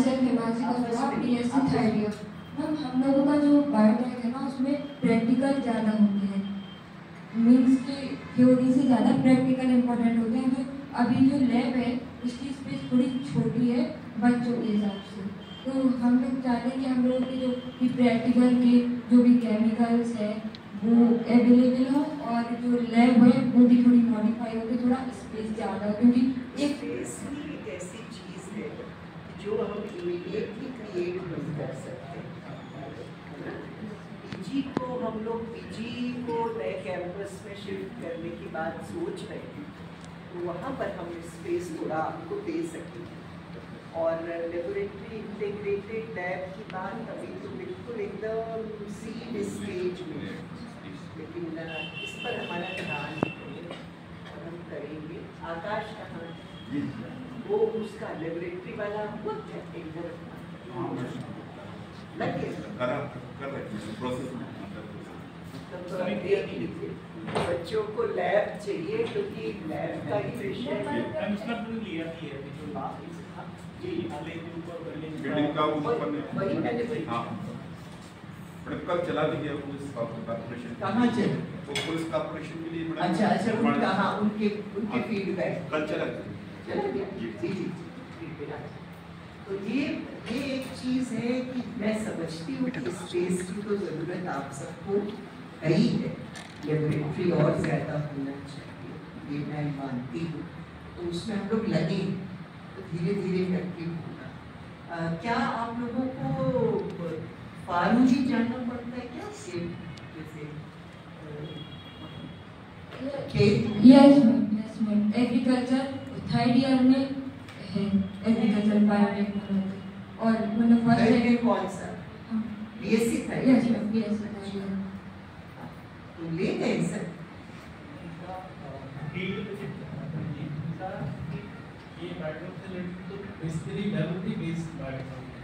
Self Himanshi का हुआ BSc third year. Ma'am हम लोगों का जो बायोटेक है ना उसमें प्रैक्टिकल ज़्यादा होते हैं, मीन्स की थ्योरी से ज़्यादा प्रैक्टिकल इम्पोर्टेंट होते हैं। जो अभी जो लैब है उसकी स्पेस थोड़ी छोटी है बच्चों के हिसाब से, तो हम लोग चाहते हैं कि हम लोगों के जो प्रैक्टिकल के जो भी केमिकल्स है वो अवेलेबल हो, और जो लैब है वो भी थोड़ी मॉडिफाई होकर थोड़ा स्पेस ज़्यादा हो, क्योंकि एक स्पेस ही एक ऐसी चीज़ है जो हम इमीडिएटली क्रिएट नहीं कर सकते। पीजी को हम लोग पीजी को नए कैंपस में शिफ्ट करने की बात सोच रहे हैं, तो वहाँ पर हम स्पेस थोड़ा आपको दे सकते हैं। और लेबोरेटरी इंटीग्रेटेड लैब की बात अभी तो बिल्कुल एकदम सीड स्टेज में है, लेकिन इस पर हमारा ध्यान है और हम करेंगे। आकाश कहाँ वो उसका लेबोरेटरी वाला एकदम लगे बच्चों को लैब चाहिए, क्योंकि लैब का ही विषय वही मैंने कल चला भी गया पुलिस कॉर्पोरेशन। कहाँ चले? तो पुलिस कॉर्पोरेशन के लिए अच्छा उनका, हाँ उनके फीडबैक कल चला गया। जी। तो ये एक चीज़ है कि मैं समझती हूँ कि स्पेस की तो ज़रूरत आप सबको है ही है, लेबोरेटरी और ज़्यादा होना चाहिए, ये मैं मानती हूँ। तो उसमें हम लोग लगे तो धीरे धीरे करके होगा। क्या आप लोगों को फारूजी जानना पड़ता है क्या? जैसे yes ma'am, agriculture third year में है, एग्रीकल्चर बायोटेक्नोलॉजी, और मतलब फर्स्ट ईयर कौन सा? BSc था। Yes ma'am, BSc third year. तो ले गए सर ये बैकग्राउंड से रिलेटेड तो बेसिकली लेबोरेटरी बेस्ड बैकग्राउंड है।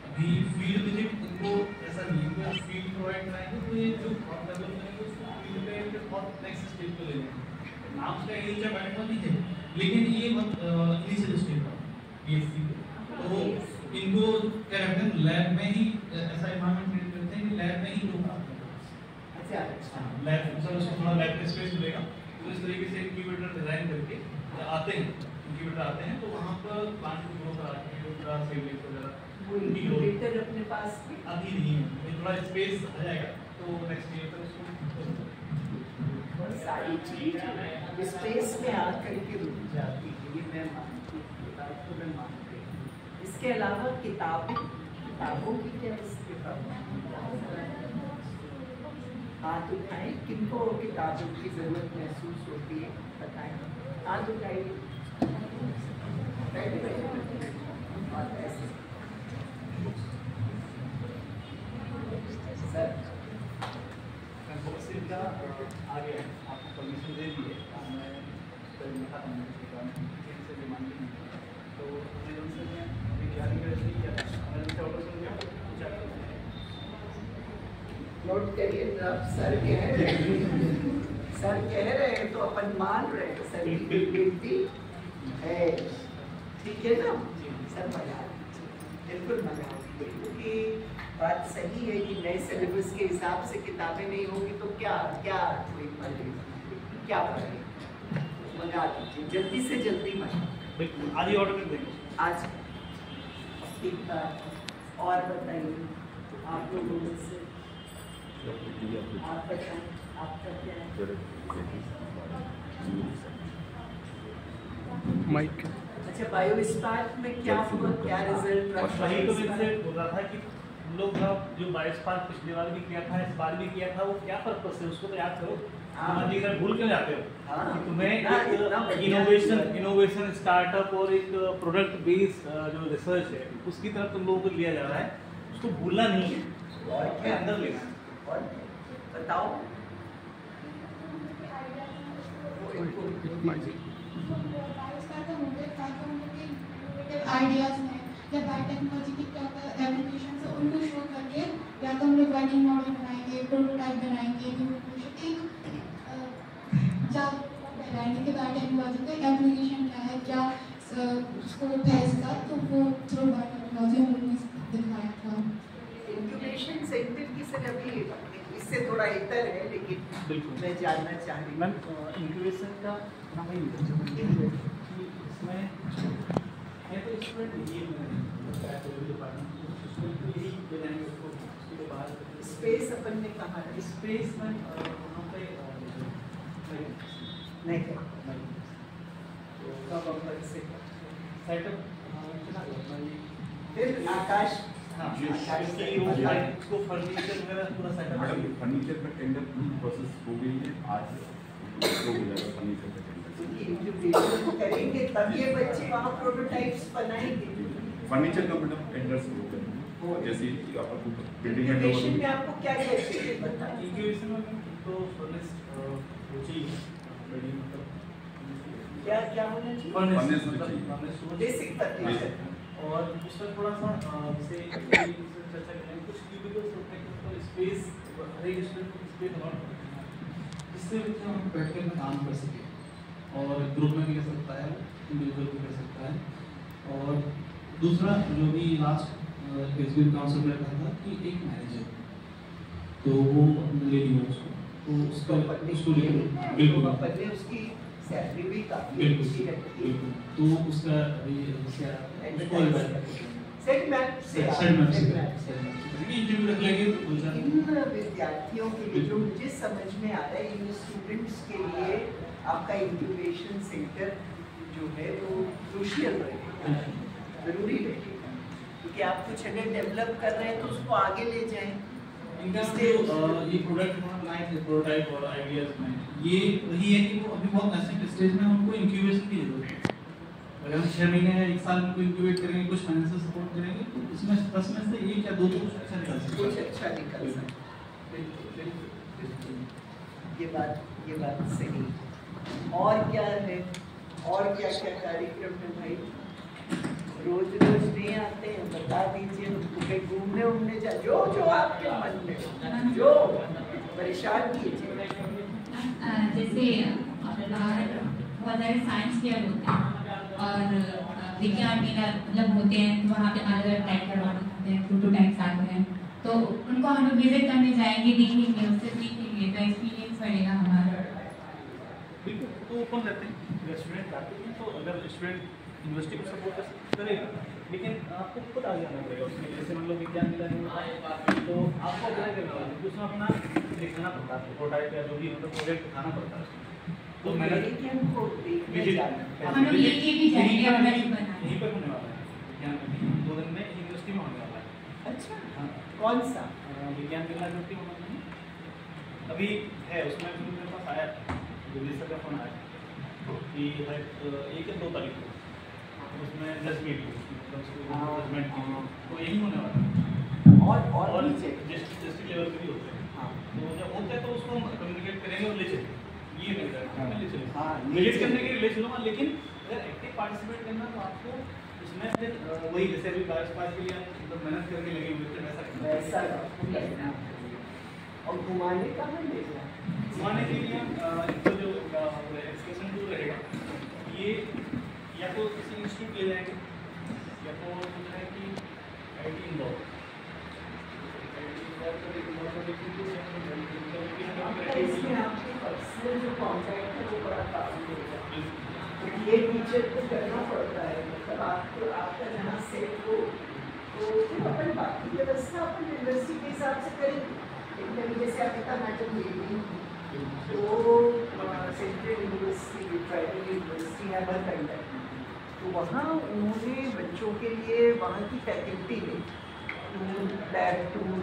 अभी फील्ड विजिट इनको ऐसा नहीं है कि फील्ड प्रोवाइड कराएंगे, तो ये जो आप लेवल करेंगे उसको फील्ड पे बहुत नेक्स्ट स्टेज पे ले जाएंगे। नाम उसका एग्रीकल्चर बैकग्राउंड नहीं है, लेकिन ये इनिशियल स्टेज का BSc, तो इनको क्या कहते हैं लैब में ही ऐसा एनवायरनमेंट क्रिएट करते हैं कि लैब में ही लोग काम करते हैं। अच्छा लैब सर उसको थोड़ा लैब का स्पेस मिलेगा, तो इस तरीके से इंक्यूबेटर डिजाइन करके आते हैं, इंक्यूबेटर आते हैं तो वहाँ पर प्लांट को ग्रो कराते हैं, उनका सेवलेट वगैरह वो इंक्यूबेटर अपने पास अभी नहीं है, थोड़ा स्पेस आ जाएगा तो नेक्स्ट ईयर तक उसको सारी चीज स्पेस में आकर के रुक जाती है, ये मैं मानती हूँ, बात तो मैं मानती हूँ। इसके अलावा किताबों की क्या हाथ उठाएं, किनको किताबों की जरूरत महसूस होती है बताएं, हाथ उठाइए। सर आ गया आपको परमिशन दे दी है, मैं लिखा था से डिमांड नहीं, तो हमने उनसे अभी क्या किया नोट करिए सर कह रहे हैं तो अपन मान रहे हैं, सर की बेटी है, ठीक है ना सर? मजा बिल्कुल मजा, क्योंकि बात सही है कि नए सिलेबस के हिसाब से किताबें नहीं होंगी तो क्या कोई पढ़ेगा, क्या पढ़ेगा? मंगा दीजिए जल्दी से जल्दी, बिल्कुल आज ही ऑर्डर कर देंगे आज। ठीक बात, और बताइए आप लोगों में से आप बताएं आपका क्या है? माइक अच्छा बायोस्पार्क में क्या हुआ, क्या रिजल्ट रहा? वही तो मैं बोल रहा था कि हम लोग का जो बायोस्पार्क पिछली बार भी किया था, इस बार भी किया था, वो क्या पर्पस है उसको तो याद करो। हाँ जी सर, भूल क्यों जाते हो? कि तुम्हें इनोवेशन स्टार्टअप और एक प्रोडक्ट बेस्ड जो रिसर्च है उसकी तरफ तुम लोगों को लिया जा रहा है, उसको भूलना नहीं है, और क्या अंदर लेना है। और बताओ आइडियाज हैं या बायोटेक्नोलॉजी की क्या एप्लीकेशन है उनको शो करके या तो हम लोग वर्किंग मॉडल बनाएंगे, प्रोटोटाइप बनाएंगे, जागरूकता फैलाएंगे कि बायोटेक्नोलॉजी का एप्लीकेशन क्या है, क्या स्कोप है इसका, तो वो थ्रू बायोटेक्नोलॉजी थोड़ा इतर है, लेकिन बिल्कुल मैं जानना चाह रही हूँ। मैम इंक्यूबेशन का ना वही कि इसमें है तो स्टूडेंट ये यही बनाएंगे उसको, उसके बाद स्पेस अपन ने कहा है, स्पेस में वहाँ पे नहीं है, तो कब अपन से सेटअप फिर आकाश, हाँ आकाश से वो उसको फर्नीचर वगैरह पूरा सेटअप मैडम फर्नीचर का टेंडर पूरी प्रोसेस हो गई है, आज शुरू हो जाएगा फर्नीचर का टेंडर। इंक्यूबेशन करेंगे तब ये बच्चे वहाँ प्रोटोटाइप्स बनाएंगे। फर्नीचर का मैडम टेंडर शुरू हो गया, जैसे कि आपको बिल्डिंग हैंड इंक्यूबेशन में ओवर आपको क्या क्या चाहिए बताइए। इंक्यूबेशन में तो फर्नेस वो चाहिए बड़ी मतलब क्या क्या होना चाहिए? फर्नेस मतलब चाहिए। Furnace basic furniture. और उसका थोड़ा सा जैसे चर्चा करें कुछ क्यूबिकल्स होते हैं तो स्पेस हर एक स्टूडेंट को स्पेस अलॉट करते हैं जिससे बच्चा हम बैठकर में काम कर सके और ग्रुप में भी कर सकता है, इंडिविजुअल भी कर सकता है। और दूसरा जो भी लास्ट एग्जीक्यूटिव काउंसिल में कहा था कि एक मैनेजर तो वो ले लिया उसको, तो उसका उसको बिल्कुल अपन ने उसकी सैलरी भी काफी बिल्कुल अच्छी रखी है। बिल्कुल तो उसका अभी उसका सेगमेंट से इंटरव्यू रख लेंगे तो बोल जाएंगे। इन विद्यार्थियों के लिए जो मुझे समझ में आ रहा है, इन स्टूडेंट्स के लिए आपका इंक्यूबेशन सेंटर जो है वो क्रूशियल रहेगा, जरूरी रहेगा, क्योंकि आप कुछ अगर डेवलप कर रहे हैं तो उसको आगे ले जाएं। इनका जो ये प्रोडक्ट हम लाए थे प्रोटोटाइप और आइडियाज में ये वही है कि वो अभी बहुत नैसेंट स्टेज में उनको इंक्यूबेशन की जरूरत है। अगर हम 6 महीने या 1 साल में उनको इंक्यूबेट करेंगे, कुछ फाइनेंशियल सपोर्ट करेंगे तो इसमें 10 में से 1 या 2 तो कुछ अच्छा निकल सकता है। कुछ अच्छा निकल सकता है। बिल्कुल, ये बात सही। और क्या है, और क्या क्या कार्यक्रम है भाई? रोज नहीं आते हैं, बता दीजिए हमको, कहीं घूमने उमने जा, जो आपके मन में जो परेशान कीजिए। जैसे बहुत सारे साइंस फेयर होते हैं और विज्ञान मेला मतलब होते हैं, तो वहाँ पे अलग अलग टाइप के मॉडल होते हैं, प्रोटोटाइप्स आते हैं, तो उनको हम लोग विजिट करने जाएंगे, देखेंगे, उससे सीखेंगे, तो एक्सपीरियंस बढ़ेगा हमारा। बिल्कुल, तो ओपन रहते हैं, स्टूडेंट आते हैं तो अगर स्टूडेंट यूनिवर्सिटी को सपोर्ट करेगा, लेकिन आपको खुद आगे आना पड़ेगा उसके लिए। जैसे मान लो विज्ञान मिला नहीं तो आपको अप्लाई करना होगा, उसमें अपना लिखना पड़ता है प्रोटोटाइप या जो भी मतलब प्रोजेक्ट दिखाना पड़ता है। तो मैंने हम लोग लेके भी जाएंगे और यहीं पर होने वाला है विज्ञान में, 2 दिन में यूनिवर्सिटी में होने वाला है। अच्छा, हाँ, कौन सा? विज्ञान मेला जो कि अभी है उसमें भी मेरे पास आया दिल्ली से का फोन आया कि 1 या 2 तारीख को उसमें जजमेंट तो यही होने वाला है। और डिस्ट्रिक्ट लेवल पे भी होते हैं। हाँ, तो जब होता है तो उसको हम कम्युनिकेट करेंगे और ले चलेंगे, ये नहीं हाँ, मैं ले चलूँगा, हाँ, विजिट करने के लिए ले चलूँगा, लेकिन अगर एक्टिव पार्टिसिपेट करना तो आपको उसमें फिर वही जैसे अभी 22 के लिए मतलब मेहनत करके लगे हुए थे वैसा वैसा और घुमाने का हम ले जाए। घुमाने के लिए इनको जो एक्सकर्शन टूर रहेगा ये या तो किसी इंस्टीट्यूट ले जाएंगे या तो सोच रहे हैं कि IT इंदौर इसमें आपके पर्सनल जो कॉन्टैक्ट है वो बड़ा काफी होगा, ये टीचर को करना पड़ता है, मतलब आपको आपका जहाँ सेट हो तो फिर अपन बाकी व्यवस्था अपन यूनिवर्सिटी के हिसाब से करेंगे। लेकिन अभी जैसे अमिता मैडम ले रही तो सेंट्रल यूनिवर्सिटी ट्राइबल यूनिवर्सिटी है बरकंडा, तो वहाँ उन्होंने बच्चों के लिए वहाँ की फैकल्टी ने लैब टूर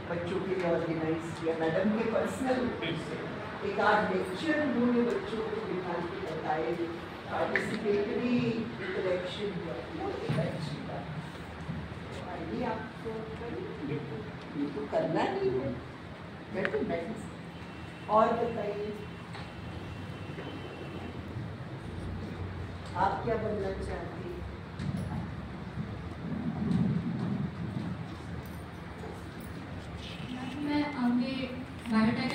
बच्चों के लिए ऑर्गेनाइज किया। मैडम के पर्सनल एक आध लेक्चर उन्होंने बच्चों को दिखा के बताए, पार्टिसिपेटरी इंटरेक्शन हुआ, वो एक अच्छी बात। आइए आपको ये तो करना ही है, बैठो बैठो। और बताइए आप क्या बनना चाहती हैं? मैं आगे बायोटेक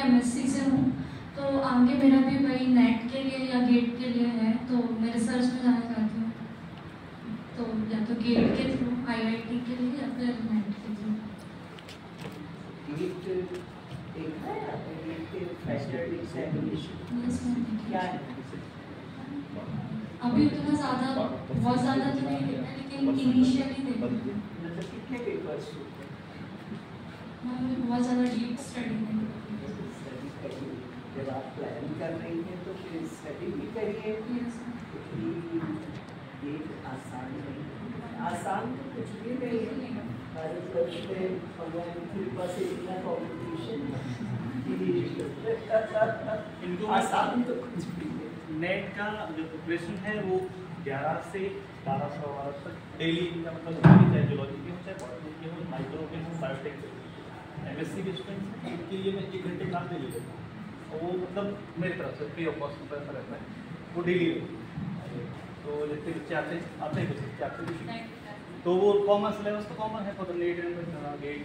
एमएससी से हूँ, तो आगे मेरा भी वही नेट के लिए या गेट के लिए है, तो मैं रिसर्च में जाना चाहती हूँ, तो या तो गेट के थ्रू IIT के लिए या फिर नेट के थ्रू। नीट देखा है आपने? नीट के फाइनल एग्जामिनेशन क्या है? अभी उतना ज़्यादा बहुत ज़्यादा तो नहीं देखा, लेकिन इनिशियली देखा। मतलब कितने पेपर्स होते हैं? मैंने बहुत ज़्यादा डीप स्टडी नहीं स्टडी करिए, जब आप प्लान कर रही हैं तो फिर स्टडी भी करिए, क्योंकि ये आसान नहीं, आसान तो कुछ भी नहीं है। भारतवर्ष में भगवान की कृपा से इतना कॉम्पिटिशन आसान तो कुछ भी नहीं। नेट का जो प्रिपरेशन है वो 11 से 1200 आवर्स तक डेली का मतलब चाहे जियोलॉजी की हो चाहे बॉटनी की हो, माइक्रो के हो, बायोटेक के हो, एमएससी के स्टूडेंट्स हैं उनके लिए मैं 1 घंटे क्लास डेली लेता हूँ। तो वो मतलब मेरी तरफ से फ्री ऑफ कॉस्ट पैसा रहता है, वो डेली तो जैसे बच्चे आते हैं कुछ बच्चे आते हैं तो वो कॉमन सिलेबस तो कॉमन है for the NET and GATE.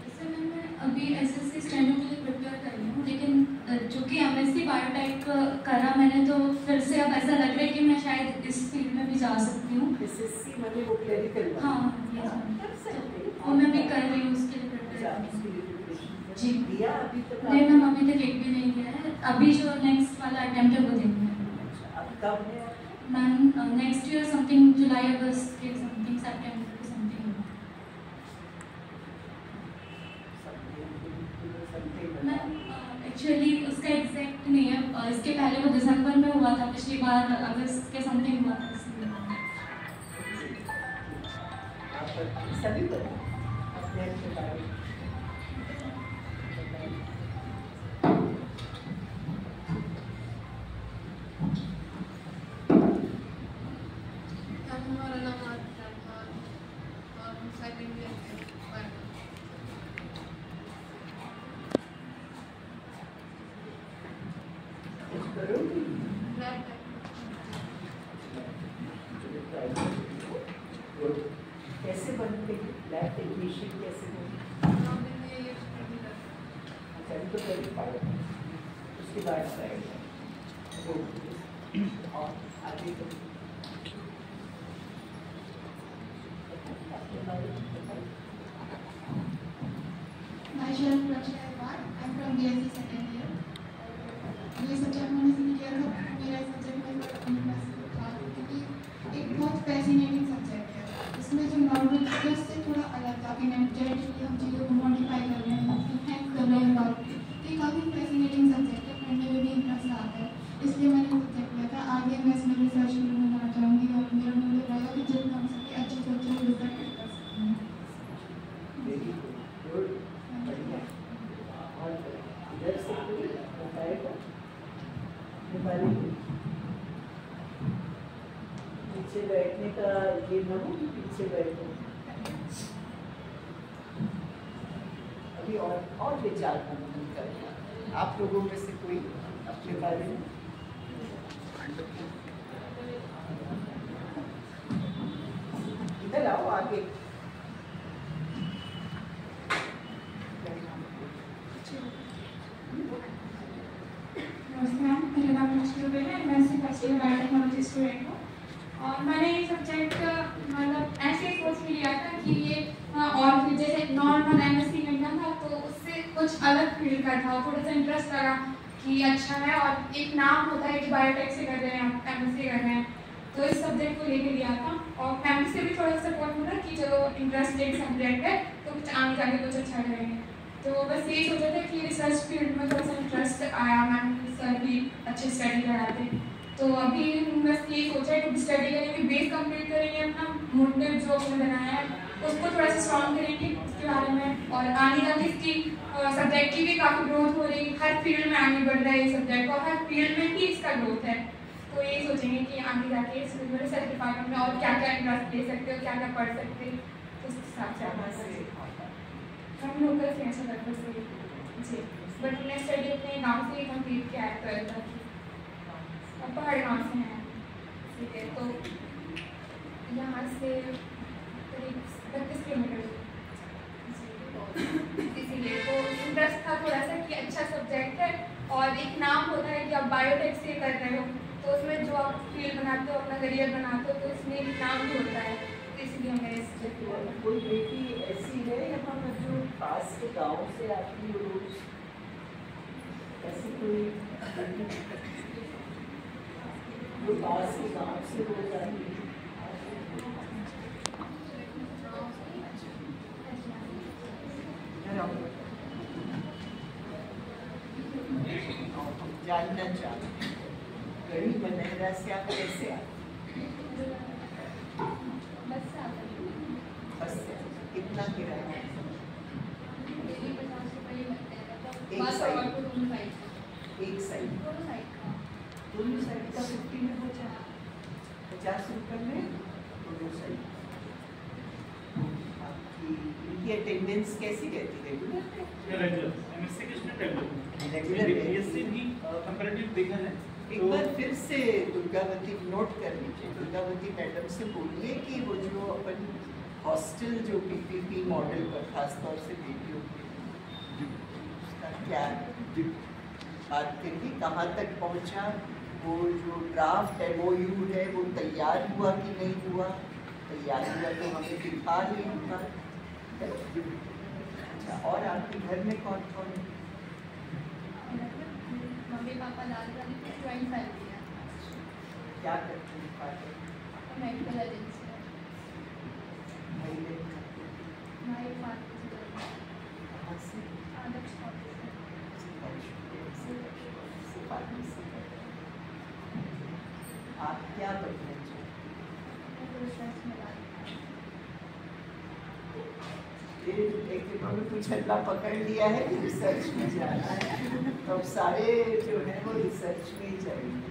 जैसे मैंने अभी एसएससी स्टेनो के लिए प्रिपेयर कर रही हूँ, लेकिन चूँकि एमएससी बायोटेक करा मैंने, तो फिर से अब ऐसा लग रहा है कि मैं शायद इस फील्ड में भी जा सकती हूँ। एसएससी मैंने वो क्लरिकल हाँ, वो मैं भी कर रही हूँ, उसके लिए प्रिपेयर जी। दिया अभी तक? नहीं मैम, अभी तक एक भी नहीं दिया है। अभी जो नेक्स्ट वाला अटेम्प्ट है वो देना है। अब कब है? मैम नेक्स्ट ईयर समथिंग जुलाई अगस्त के समथिंग, सितंबर के समथिंग। मैम एक्चुअली उसका एग्जैक्ट नहीं है, इसके पहले वो दिसंबर में हुआ था, पिछली बार अगस्त के समथिंग हुआ था। सभी पर अपने अपने बारे में हमारा नाम आदित्य था और हम सेकंड ईयर में कुछ करोगी? कैसे बनते हैं लैब टेक्नीशियन? कैसे बनते? अच्छा, तो पहले पाए उसके बाद पाएगा और आगे तो myself Raksha Agarwal, I'm from BSc second year. ये सब्जेक्ट मैंने सीख किया था, मेरा सब्जेक्ट में इंटरेस्ट था क्योंकि एक बहुत फैसिनेटिंग सब्जेक्ट है। इसमें जो नॉर्मल स्ट्रेस से थोड़ा अलग था, एनर्जेटिकली हम चीज़ों को मॉडिफाई कर रहे हैं, हैक कर रहे हैं बात। ये काफ़ी फैसिनेटिंग सब्जेक्ट है, पढ़ने में भी इंटरेस्ट आता है, इसलिए मैंने सब्जेक्ट लिया था। आगे मैं इसमें रिसर्च करना चाहूँगी और मेरा मूल्य रहेगा कि जितना हम सके अच्छे से अच्छे रिजल्ट कर सकते हैं। वेरी गुड, बढ़िया। और इधर से कोई बताएगा? नेपाली पीछे बैठने का ये न हो कि पीछे बैठो। अभी और विचार करना करेगा। आप लोगों में से कोई अपने बारे में? इधर आओ आगे। नमस्कार, मेरा नाम लक्ष्मी दुबे है, मैं फर्स्ट ईयर बायोटेक्नोलॉजी स्टूडेंट हूँ। और मैंने ये सब्जेक्ट मतलब ऐसे ही सोच के लिया था कि ये और फिर जैसे नॉर्मल एमएससी करना था तो उससे कुछ अलग फील्ड का था, थोड़ा सा इंटरेस्ट लगा कि अच्छा है और एक नाम होता है कि बायोटेक से कर रहे हैं आप, एमएससी कर रहे हैं, तो इस सब्जेक्ट को लेके लिया था। और फैमिली से भी थोड़ा सपोर्ट मिला कि चलो इंटरेस्टेड सब्जेक्ट है तो कुछ आगे जाके कुछ अच्छा करेंगे। तो बस यही सोचा था कि रिसर्च फील्ड में थोड़ा सा इंटरेस्ट आया, मैम सर भी अच्छे स्टडी कराते, तो अभी बस यही सोचा है कि स्टडी करेंगे, बेस कंप्लीट करेंगे, अपना मोटिव जो हमने बनाया है उसको थोड़ा सा स्ट्रॉन्ग करेंगे उसके बारे में। और आगे जाके इसकी सब्जेक्ट की भी काफ़ी ग्रोथ हो रही है, हर फील्ड में आगे बढ़ रहा है ये सब्जेक्ट और हर फील्ड में ही इसका ग्रोथ है। तो यही सोचेंगे कि आगे जाके इस फील्ड में रिसर्च डिपार्टमेंट में और क्या क्या इंटरेस्ट ले सकते हो, क्या क्या पढ़ सकते हैं, उस हिसाब से हम लोकल से ऐसा लगभग से जी। बट मैंने स्टडी अपने गाँव से ही कंप्लीट किया है 12th तक और पहाड़ी गाँव से हैं, ठीक है। तो यहाँ से करीब 32 किलोमीटर, इसीलिए तो इंटरेस्ट था थोड़ा सा कि अच्छा सब्जेक्ट है और एक नाम होता है कि आप बायोटेक से कर रहे हो तो उसमें जो आप फील्ड बनाते हो, अपना करियर बनाते हो, तो इसमें एक नाम भी होता है। तो इसलिए हमें कोई बेटी ऐसी है यहाँ पर जो पास के गांव से आती हो रोज, ऐसी कोई जो पास के गांव से रोज आती है? जानना चाहते गरीब मनहरा से आप कैसे आते? बस से। कितना किराया? एक साइड दोनों साइड का 50 में हो जाए, 50 रुपये में दोनों साइड। आपकी इनकी अटेंडेंस कैसी रहती है? रेगुलर एमएससी के स्टूडेंट रेगुलर रेगुलर बीएससी भी कंपैरेटिव देखा है। एक बार फिर से दुर्गावती नोट कर लीजिए, दुर्गावती मैडम से बोलिए कि वो जो अपन हॉस्टल जो पीपीपी मॉडल पर खासतौर से बेटियों के उसका क्या बात करिए, कहाँ तक पहुँचा, वो जो ड्राफ्ट MOU है वो तैयार हुआ कि नहीं हुआ, तैयार हुआ तो हमें दिखा नहीं हुआ। अच्छा, और आपके घर में कौन कौन है? मम्मी पापा दादा दादी जॉइंट फैमिली है। क्या करते हैं फादर? मेडिकल एजेंसी है। भाई कहाँ से? आदर्श आप क्या बनना चाहते हैं? कुछ हल्ला पकड़ लिया है कि रिसर्च में जाना है, तो अब सारे जो है वो रिसर्च में ही जाएंगे।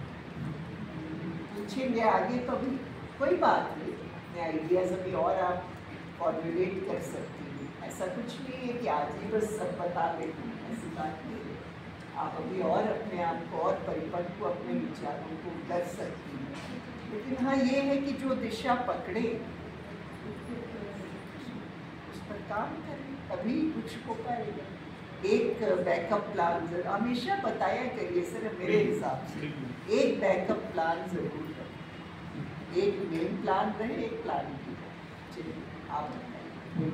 पूछेंगे आगे तो भी कोई बात नहीं, मैं आइडियाज अभी और आप फॉर्मुलेट कर सकती हैं। ऐसा कुछ नहीं है कि आज ही बस सब बता देंगे, ऐसी बात नहीं है। आप अभी और अपने आप को और परिपक्व अपने विचारों को कर सकती हैं। लेकिन हाँ ये है कि जो दिशा पकड़े उस पर काम करें, तभी कुछ हो पाएगा। एक बैकअप प्लान हमेशा बताया करिए सर, मेरे हिसाब से एक बैकअप प्लान जरूर रखें, एक मेन प्लान रहे, एक प्लान की। चलिए आप बताइए।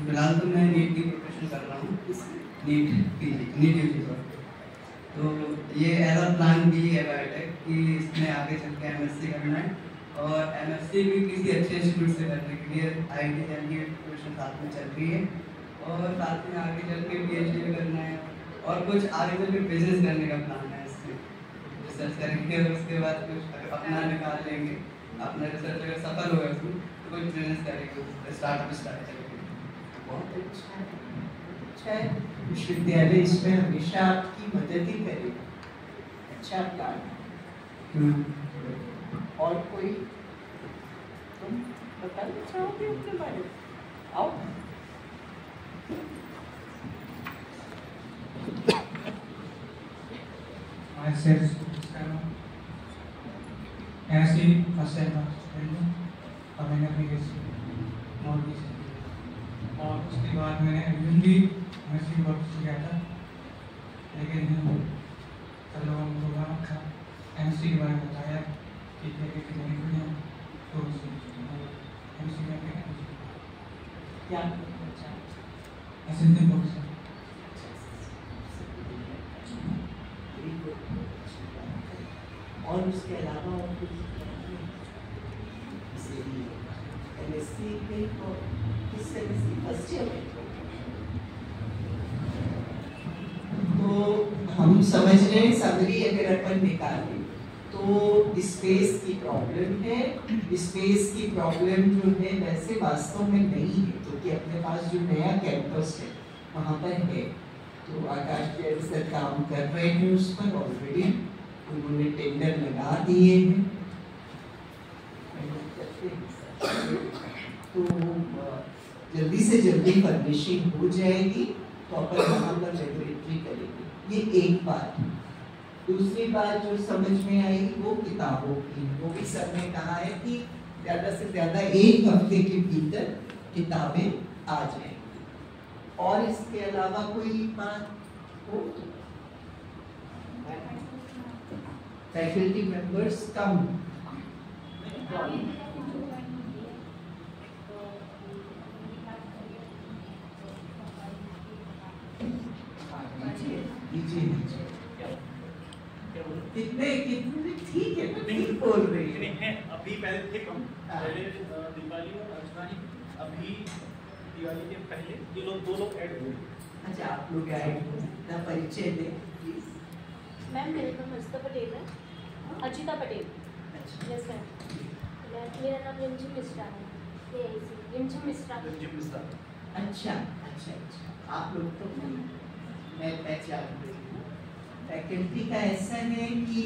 फिलहाल तो मैं नीट की प्रिपरेशन कर रहा हूँ, नीट यूजी पर। तो ये एज प्लान भी है बायोटेक कि इसमें आगे चल के MSc करना है, और MSc भी किसी अच्छे इंस्टीट्यूट से करने के लिए IIT की प्रिपरेशन साथ में चल रही है, और साथ में आगे चल के PhD भी करना है, और कुछ आगे चल के बिजनेस करने का प्लान है। इसमें रिसर्च करेंगे और उसके बाद कुछ अपना निकाल लेंगे, अपना रिसर्च अगर सफल होगा उसमें तो कुछ बिजनेस करेंगे, स्टार्टअप स्टार्ट करेंगे। बहुत अच्छा है, अच्छा है। विश्वविद्यालय इसमें हमेशा आपकी मदद ही करेगा, अच्छा प्लान है। और कोई तुम बताना चाहोगे अपने बारे में? आओ। ऐसे फर्स्ट टाइम और मैंने अपनी नॉलेज, और उसके बाद मैंने एडमिशन भी MSc वर्क किया था, लेकिन सब लोगों ने बोला था MSc के बारे में बताया कि क्या बेनिफिट है, तो MSc में क्या असिस्टेंट प्रोफेसर। और उसके अलावा और कुछ MSc में किस सेमेस्टर फर्स्ट ईयर में? तो हम समझ रहे हैं समरी अगर अपन निकालें तो स्पेस की प्रॉब्लम है। स्पेस की प्रॉब्लम जो है वैसे वास्तव में नहीं है, क्योंकि अपने पास जो नया कैंपस है वहाँ पर है, तो आकाश जैन सर काम कर रहे हैं उस पर ऑलरेडी, उन्होंने टेंडर लगा दिए हैं। तो जल्दी से जल्दी फर्निशिंग हो जाएगी तो अपन वहाँ पर लेबोरेटरी करेंगे। ये एक बात। दूसरी बात जो समझ में आई वो किताबों की, वो भी सर ने कहा है कि ज़्यादा से ज़्यादा एक हफ्ते के भीतर किताबें आ जाएंगी। और इसके अलावा कोई बात हो? फैकल्टी मेंबर्स कम कितने कितने ठीक है, ठीक बोल रही है। अभी पहले थे कम, पहले दीपाली और अर्चना ही, अभी दिवाली के पहले ये लोग 2 लोग ऐड हुए। अच्छा, आप लोग ऐड ना परिचय दें प्लीज। मैम मेरा नाम हर्षिता पटेल है, अर्चिता पटेल। अच्छा, यस मैम। मेरा नाम रिमझिम मिश्रा है, रिमझिम मिश्रा। अच्छा अच्छा अच्छा, आप लोग तो मैं पहचान रही हूँ। फैकल्टी का ऐसा है कि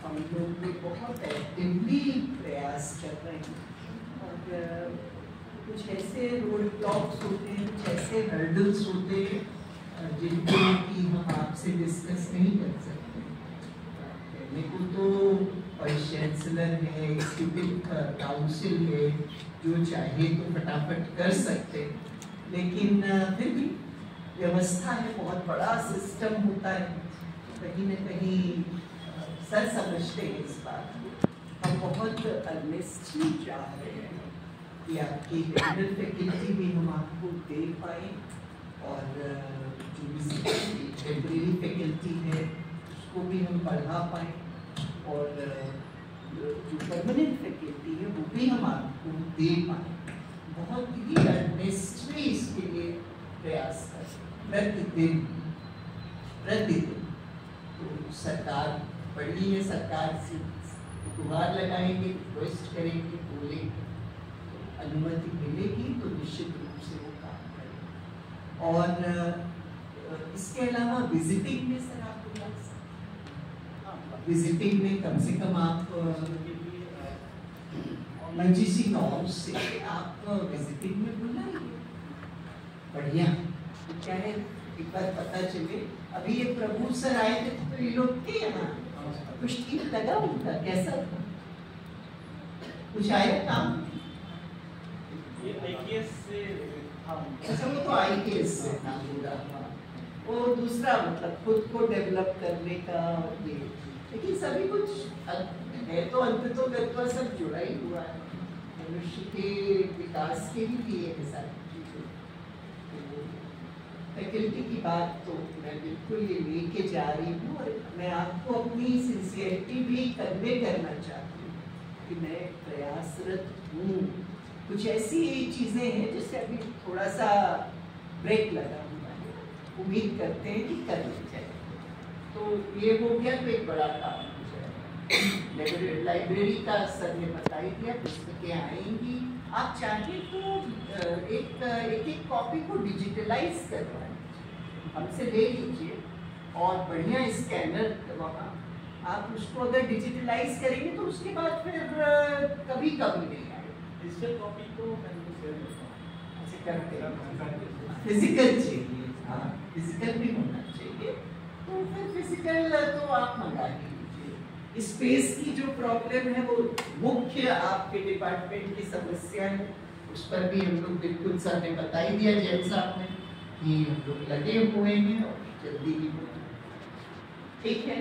हम लोग भी बहुत एक्टिवली प्रयास कर रहे हैं, और कुछ ऐसे रोड ब्लॉक्स होते हैं, कुछ ऐसे हर्डल्स होते हैं जिनको कि हम आपसे डिस्कस नहीं कर सकते। पहले को तो वाइस चांसलर है, स्टूडेंट काउंसिल है, जो चाहे तो फटाफट कर सकते, लेकिन फिर भी व्यवस्था है, बहुत बड़ा सिस्टम होता है, कहीं न कहीं सर समझते हैं इस बात को। हम बहुत अर्नेस्टली चाह रहे हैं कि आपकी जनरल फैकल्टी भी हम आपको दे पाएँ, और जो भी टेम्परेरी फैकल्टी है उसको भी हम बढ़ा पाएँ, और जो परमानेंट फैकल्टी है वो भी हम आपको दे पाएँ। बहुत ही अर्नेस्टली इसके लिए प्रयास करें प्रतिदिन। तो सरकार बड़ी है, सरकार से गुहार लगाएंगे, रिक्वेस्ट करेंगे, बोलेंगे, तो अनुमति मिलेगी तो निश्चित रूप से वो काम करेंगे। और इसके अलावा विजिटिंग में सर आप विजिटिंग में कम से कम आप UGC नॉर्म्स से आप विजिटिंग में बुलाइए। बढ़िया, क्या है एक बार पता चले। अभी ये प्रभु सर आए थे तो ये लोग थे यहाँ, कुछ ठीक लगा उनका, कैसा था? कुछ आया काम? ये IKS से, अच्छा, वो तो IKS से काम होगा। वो दूसरा मतलब खुद को डेवलप करने का ये, लेकिन सभी कुछ है तो अंत तो तत्व सब जुड़ा ही हुआ है, मनुष्य के विकास के लिए है सारी चीजें। फैकल्टी की बात तो मैं बिल्कुल ये लेके जा रही हूँ, और मैं आपको अपनी सिंसियरिटी भी कन्वे करना चाहती हूँ कि मैं प्रयासरत हूँ। कुछ ऐसी चीज़ें हैं जिससे अभी थोड़ा सा ब्रेक लगा हुआ है, उम्मीद करते हैं कि कर ली जाए। तो ये हो गया तो एक बड़ा काम हो जाएगा। लाइब्रेरी का सर ने बता ही दिया, पुस्तकें आएंगी। आप चाहें तो एक कॉपी को डिजिटलाइज करवाएं, हमसे ले लीजिए, और बढ़िया स्कैनर वहाँ आप उसको अगर डिजिटलाइज करेंगे तो उसके बाद फिर कभी कभी नहीं आएगा। डिजिटल कॉपी को शेयर करता हूँ, ऐसे करते हैं। फिजिकल चाहिए, हाँ फिजिकल भी होना चाहिए, तो फिर फिजिकल तो आप मंगा लीजिए। स्पेस की जो प्रॉब्लम है वो मुख्य आपके डिपार्टमेंट की समस्या है, उस पर भी हम लोग बिल्कुल सर ने बता ही दिया, जैन साहब ने, कि हम लोग लगे हुए हैं और जल्दी ही होगी। ठीक है,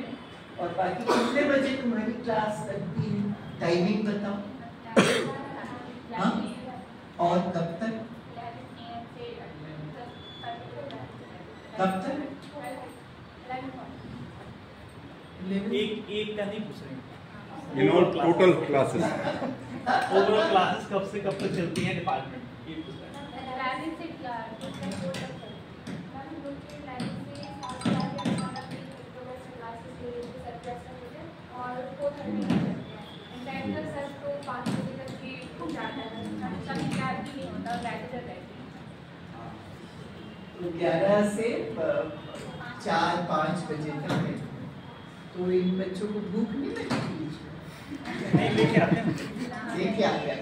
और बाकी कितने बजे तुम्हारी क्लास लगती है, टाइमिंग बताओ। हाँ, और कब तक? कब तक? एक का नहीं पूछ रहे, टोटल क्लासेस ओवरऑल क्लासेस कब से कब तक चलती हैं डिपार्टमेंट, ये पूछ रहे हैं। तो 11 से 4-5 बजे तक है, तो इन बच्चों को भूख नहीं लगती? लेके आ गया,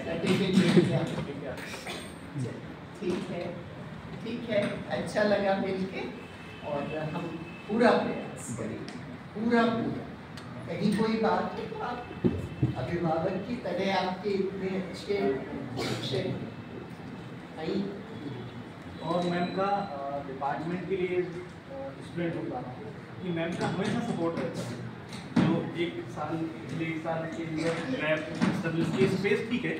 ठीक है, अच्छा लगा मिलके, और हम पूरा प्रयास करेंगे, पूरा कहीं कोई बात है तो आप अभिभावक की तरह आपके इतने अच्छे शिक्षक नहीं। और मैम का डिपार्टमेंट के लिए स्टूडेंट होता कि मैम का हमेशा सपोर्ट रहता है। जो एक साल के लिए लैब स्पेस ठीक है,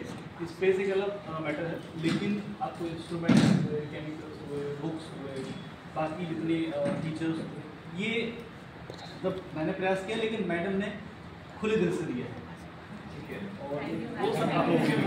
स्पेस एक अलग मैटर है, लेकिन आपको इंस्ट्रूमेंट्स हुए, केमिकल्स हुए, बुक्स हुए, बाकी जितने टीचर्स हुए, ये मतलब मैंने प्रयास किया लेकिन मैडम ने खुले दिल से दिया, ठीक है, और वो सब आप लोगों के लिए